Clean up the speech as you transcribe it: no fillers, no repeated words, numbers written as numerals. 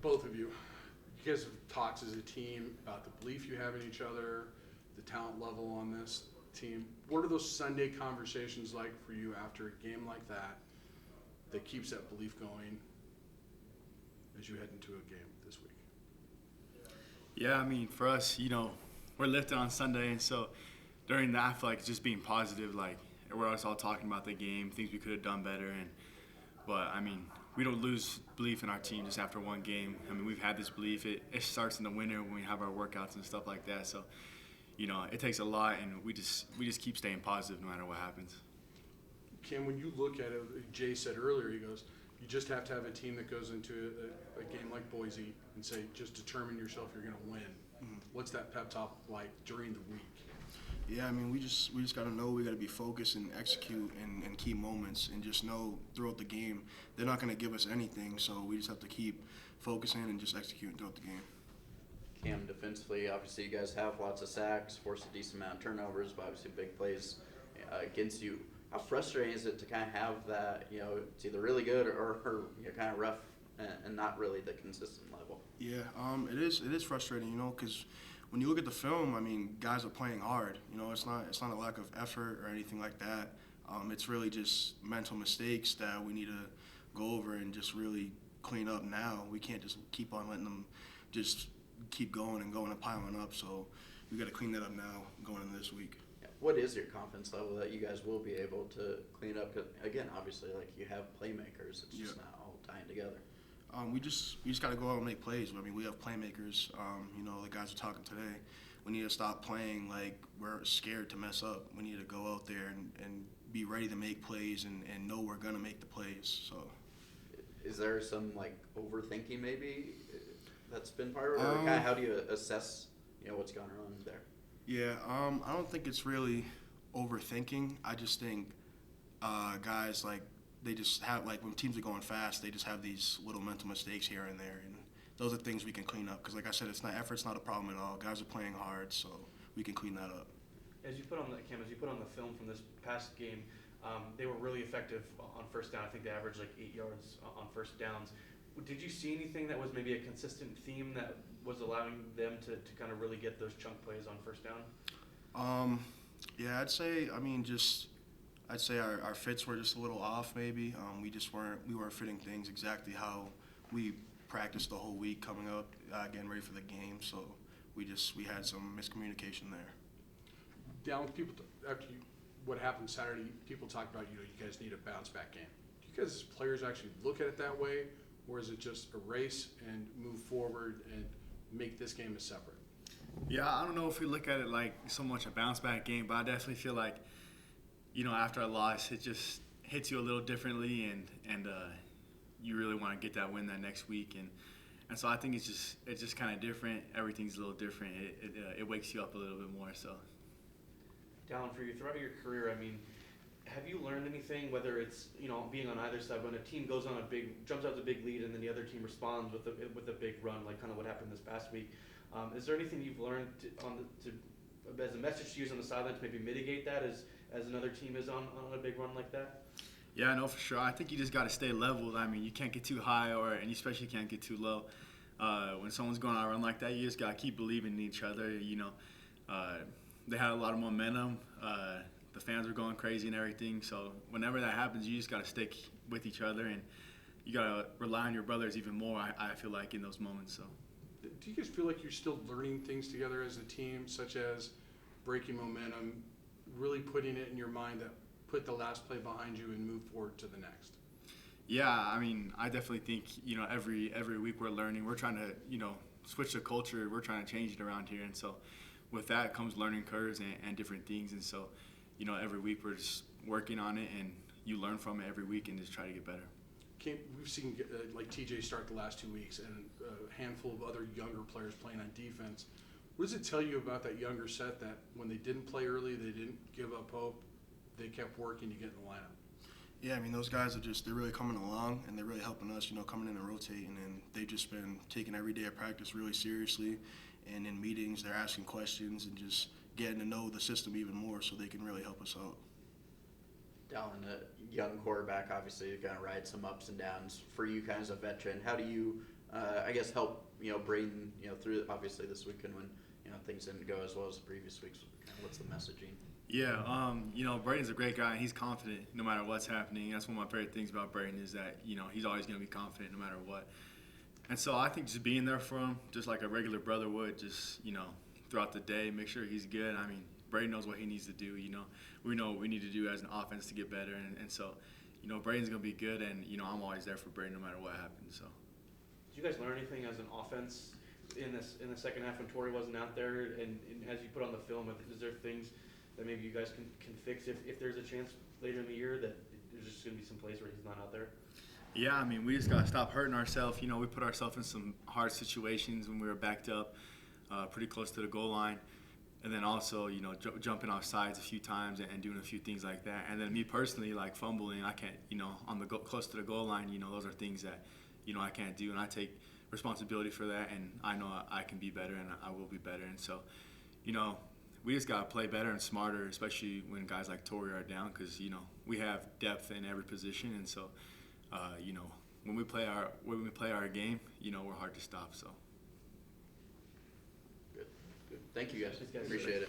both of you guys have talked as a team about the belief you have in each other, the talent level on this team. What are those Sunday conversations like for you after a game like that keeps that belief going as you head into a game this week? Yeah, I mean, for us, we're lifting on Sunday, and so during that, I feel like just being positive, like we're always all talking about the game, things we could have done better, but I mean, we don't lose belief in our team just after one game. I mean, we've had this belief. It starts in the winter when we have our workouts and stuff like that. So, it takes a lot, and we just keep staying positive no matter what happens. Cam, when you look at it, Jay said earlier, he goes, you just have to have a team that goes into a game like Boise and say, just determine yourself, you're going to win. Mm-hmm. What's that pep talk like during the week? Yeah, I mean, we just got to know we got to be focused and execute in key moments, and just know throughout the game they're not going to give us anything, so we just have to keep focusing and just executing throughout the game. Cam, defensively, obviously you guys have lots of sacks, force a decent amount of turnovers, but obviously big plays against you. How frustrating is it to kind of have that, it's either really good or kind of rough and not really the consistent level? Yeah, it is frustrating, because when you look at the film, I mean, guys are playing hard. It's not a lack of effort or anything like that. It's really just mental mistakes that we need to go over and just really clean up now. We can't just keep on letting them just keep going and piling up. So we got to clean that up now going into this week. What is your confidence level that you guys will be able to clean up? 'Cause again, obviously, like you have playmakers. It's just not all tying together. We just got to go out and make plays. I mean, we have playmakers. The guys are talking today. We need to stop playing like we're scared to mess up. We need to go out there and be ready to make plays and know we're going to make the plays. So, is there some like overthinking maybe that's been part of it? Or kind of how do you assess what's going on there? Yeah, I don't think it's really overthinking. I just think guys they just have, when teams are going fast, they just have these little mental mistakes here and there, and those are things we can clean up. Because like I said, effort's not a problem at all. Guys are playing hard, so we can clean that up. As you put on the film from this past game, they were really effective on first down. I think they averaged like 8 yards on first downs. Did you see anything that was maybe a consistent theme that was allowing them to kind of really get those chunk plays on first down? Yeah, I'd say our fits were just a little off maybe. We weren't fitting things exactly how we practiced the whole week coming up, getting ready for the game. So we had some miscommunication there. Down, what happened Saturday, people talk about, you guys need a bounce back game. Do you guys as players actually look at it that way, or is it just a race and move forward and make this game a separate? Yeah, I don't know if we look at it like so much a bounce back game, but I definitely feel like, after a loss, it just hits you a little differently, and you really want to get that win that next week, and so I think it's just kind of different. Everything's a little different. It wakes you up a little bit more. So, Dallin, for you throughout your career, I mean, have you learned anything? Whether it's being on either side, when a team jumps out to a big lead, and then the other team responds with a big run, like kind of what happened this past week. Is there anything you've learned as a message to use on the sideline to maybe mitigate that as another team is on a big run like that? Yeah, no, for sure. I think you just got to stay leveled. I mean, you can't get too high, and you especially can't get too low. When someone's going on a run like that, you just got to keep believing in each other. They had a lot of momentum. The fans were going crazy and everything. So whenever that happens, you just got to stick with each other, and you got to rely on your brothers even more, I feel like, in those moments. So. Do you guys feel like you're still learning things together as a team, such as breaking momentum, really putting it in your mind that put the last play behind you and move forward to the next? Yeah, I mean, I definitely think, every week we're learning. We're trying to, switch the culture. We're trying to change it around here. And so with that comes learning curves and different things. And so, every week we're just working on it, and you learn from it every week and just try to get better. We've seen like TJ start the last 2 weeks, and a handful of other younger players playing on defense. What does it tell you about that younger set that when they didn't play early, they didn't give up hope, they kept working to get in the lineup? Yeah, I mean, those guys they're really coming along, and they're really helping us, coming in and rotating, and they've just been taking every day of practice really seriously, and in meetings they're asking questions and just getting to know the system even more so they can really help us out. Dallin, a young quarterback, obviously, you're going to ride some ups and downs. For you kind of as a veteran, how do you I guess help Braden through obviously this weekend when things didn't go as well as the previous weeks. What's the messaging? Yeah, Braden's a great guy, and he's confident no matter what's happening. That's one of my favorite things about Braden is that, he's always going to be confident no matter what. And so I think just being there for him, just like a regular brother would, just, throughout the day, make sure he's good. I mean, Braden knows what he needs to do, We know what we need to do as an offense to get better. And so, Braden's going to be good, and, I'm always there for Braden no matter what happens, so. Did you guys learn anything as an offense in the second half when Torrey wasn't out there? And as you put on the film, is there things that maybe you guys can fix if there's a chance later in the year that there's just going to be some plays where he's not out there? Yeah, I mean, we just got to stop hurting ourselves. We put ourselves in some hard situations when we were backed up pretty close to the goal line. And then also, jumping off sides a few times and doing a few things like that. And then me personally, like fumbling, I can't, on the close to the goal line, those are things that, I can't do. And I take responsibility for that. And I know I can be better and I will be better. And so, we just got to play better and smarter, especially when guys like Torrey are down because, we have depth in every position. And so, when we play our game, we're hard to stop. So. Good. Thank you guys. Thanks, guys. Appreciate it.